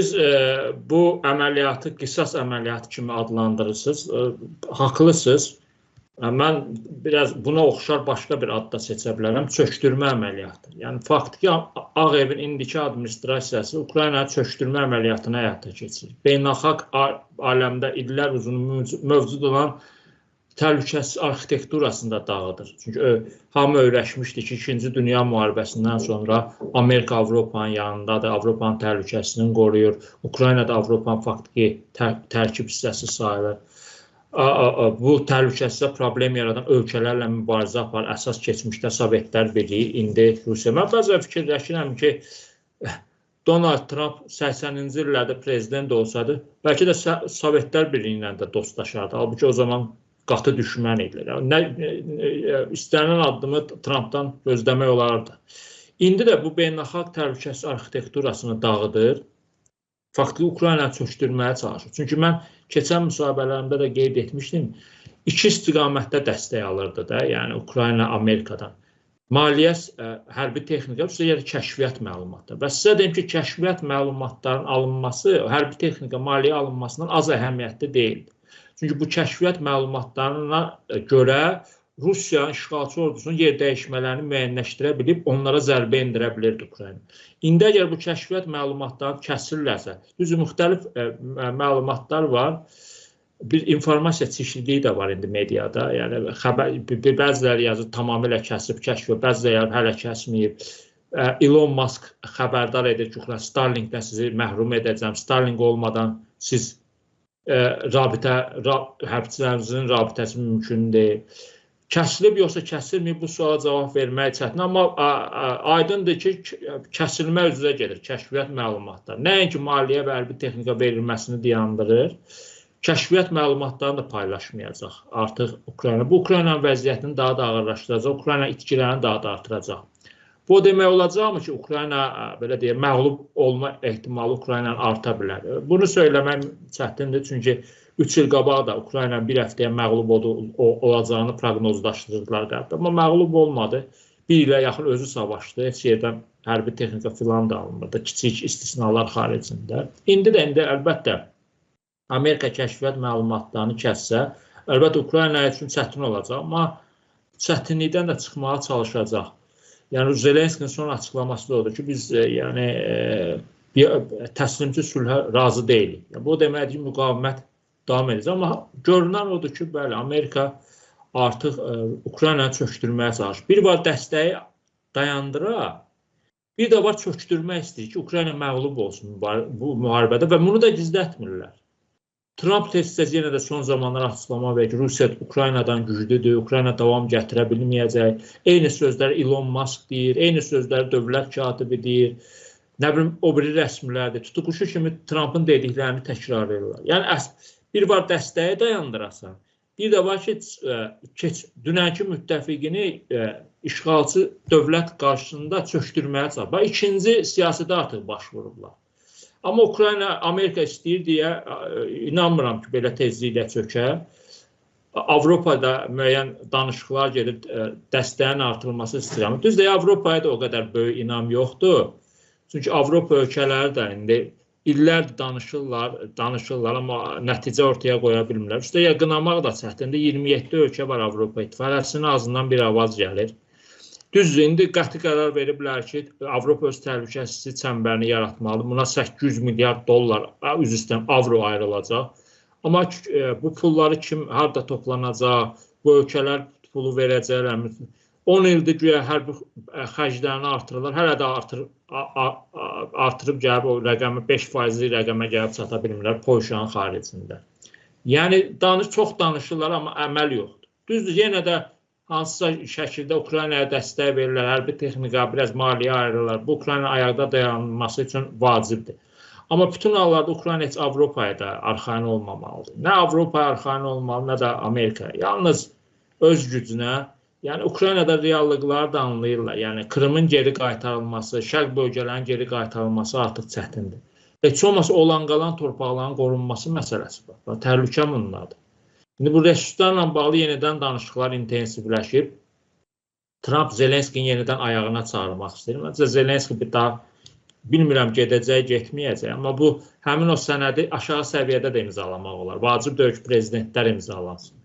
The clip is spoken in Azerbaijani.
Siz bu əməliyyatı qisas əməliyyatı kimi adlandırırsınız. Haqlısınız. Mən biraz buna oxşar başqa bir ad da seçə bilərəm. Çökdürmə əməliyyatı. Yəni faktiki Ağ Evin indiki administrasiyası Ukraynanı çökdürmə əməliyyatını həyata keçirir. Beynəlxalq aləmdə illər uzun mövcud olan təhlükəsiz arxitekturasını da dağıdır. Çünki hamı öyrəşmişdi ki, 2-ci Dünya müharibəsindən sonra Amerika Avropanın yanındadır, Avropanın təhlükəsini qoruyur. Ukraynada Avropanın faktiki tərkib hissəsi sayılır. Bu təhlükəsizə problem yaradan ölkələrlə mübarizə apar. Əsas keçmişdə Sovetlər Birliyi, indi Rusiya. Mən bəzən fikirləşirəm ki, Donald Trump 80-ci illərdə prezident olsaydı, bəlkə də Sovetlər Birliyi ilə də dostlaşardı. Halbuki o zaman qatı düşmən edilir. İstənilən addımı Trumpdan gözləmək olardı. İndi də bu beynəlxalq təhlükəsizlik arxitekturasını dağıdır. Faktiki Ukraynanı çökdürməyə çalışır. Çünki mən keçən müsahibələrimdə də qeyd etmişdim, iki istiqamətdə dəstək alırdı da, yəni Ukrayna Amerikadan. Maliyyə, hərbi texnika, kəşfiyyat məlumatları. Və sizə deyim ki, kəşfiyyat məlumatlarının alınması, hərbi texnika, maliyyə alınmasından az əhəmiyyətli deyildir. Çünki bu kəşfiyyat məlumatlarına görə Rusiya işğalçı ordusunun yer dəyişmələrini müəyyənləşdirə bilib, onlara zərbə endirə bilirdi Ukrayna. İndi əgər bu kəşfiyyat məlumatlarını kəsirlərsə, düzü müxtəlif məlumatlar var, bir informasiya çeşidliyi də var indi mediada. Yəni bəziləri yazır tamamilə kəsib kəşfiyyat, bəziləri hələ kəsməyib. Elon Musk xəbərdar edir ki, Starlinkdən sizi məhrum edəcəm, Starlink olmadan siz hərbçilərinizin rabitəsi mümkün deyil. Kəsilib yoxsa kəsilməyib, bu suala cavab vermək çətin. Amma aydındır ki, kəsilmə üzrə gedir kəşfiyyat məlumatları. Nəinki maliyyə və hərbi texnika verilməsini dayandırır, kəşfiyyat məlumatlarını da paylaşmayacaq artıq Ukrayna. Bu Ukraynanın vəziyyətini daha da ağırlaşdıracaq, Ukrayna itkilərini daha da artıracaq. Bu demək olacaqmı ki, Ukrayna belə deyək, məğlub olma ehtimalı Ukraynanın arta bilər. Bunu söyləmək çətindir, çünki 3 il qabaq da Ukrayna bir həftəyə məğlub olacağını proqnozlaşdırdılar qəbdə. Amma məğlub olmadı. Bir ilə yaxın özü savaşdı. Heç yerdən hərbi texnika filan da alınmırdı. Kiçik istisnalar xaricində. İndi əlbəttə Amerika kəşfiyyat məlumatlarını kəssə, əlbəttə Ukrayna üçün çətin olacaq. Amma çətinlikdən də çıxmağa çalışacaq. Yəni Zelenskinin son açıqlaması da odur ki, biz təslimçi sülhə razı deyilik. Bu deməkdir ki, müqavimət davam edəcək. Amma görünən odur ki, bəli, Amerika artıq Ukraynanı çökdürməyə çalışır. Bir var dəstəyi dayandıra, bir də var çökdürmək istəyir ki, Ukrayna məğlub olsun bu müharibədə və bunu da gizlətmirlər. Trump tez-tez yenə də son zamanlar açıqlama verir ki, Rusiya Ukraynadan güclüdür, Ukrayna davam gətirə bilməyəcək. Eyni sözləri Elon Musk deyir, eyni sözləri dövlət katibi deyir. Nə bilim, o biri rəsmilərdir. Tutuquşu kimi Trumpın dediklərini təkrar edirlər. Yəni, bir var dəstəyi dayandırasan, bir də var ki, dünənki müttəfiqini işğalçı dövlət qarşısında çökdürməyə çalışır. İkinci siyasətə artıq başvururlar. Amma Ukrayna, Amerika istəyir deyə inanmıram ki, belə tezliklə çökər. Avropada müəyyən danışıqlar gedir, dəstəyin artırılması istəyir. Düzdür, Avropaya da o qədər böyük inam yoxdur. Çünki Avropa ölkələri də indi illərdir danışırlar, amma nəticə ortaya qoya bilmirlər. Üstəgəl qınamaq da çətindir. 27 ölkə var Avropa İttifaqı, hərəsinin ağzından bir avaz gəlir. Düzdür, indi qəti qərar veriblər ki, Avropa öz təhlükəsizlik çəmbərini yaratmalıdır. Buna 800 milyard dollar, üzr istəyirəm, avro ayrılacaq. Amma bu pulları harada toplanacaq, bu ölkələr pulu verəcəklər. 10 ildir güya hərbi xərclərini artırırlar, hələ də artırıb gəlib o rəqəmi 5%lik rəqəmə gəlib çata bilmirlər Polşanın xaricində. Yəni, çox danışırlar, amma əməl yoxdur. Düzdür, yenə də hansısa şəkildə Ukraynaya dəstək verirlər, hərbi texnika, biraz maliyyə ayrılırlar. Bu, Ukrayna ayaqda dayanması üçün vacibdir. Amma bütün hallarda Ukrayna heç Avropaya da arxayın olmamalıdır. Nə Avropaya arxayın olmalı, nə də Amerikaya. Yalnız öz gücünə, yəni Ukraynada reallıqları da anlayırlar. Yəni Krımın geri qaytarılması, şərq bölgələrin geri qaytarılması artıq çətindir. Heç olmasa olan qalan torpaqların qorunması məsələsi var. Təhlükə bundadır. İndi bu resurslarla bağlı yenidən danışıqlar intensivləşib. Trump Zelenskini yenidən ayağına çağırmaq istəyir. Məncə Zelenski bir daha bilmirəm gedəcək, getməyəcək, amma bu həmin o sənədi aşağı səviyyədə də imzalamaq olar. Vacib deyil ki, prezidentlər imzalansın.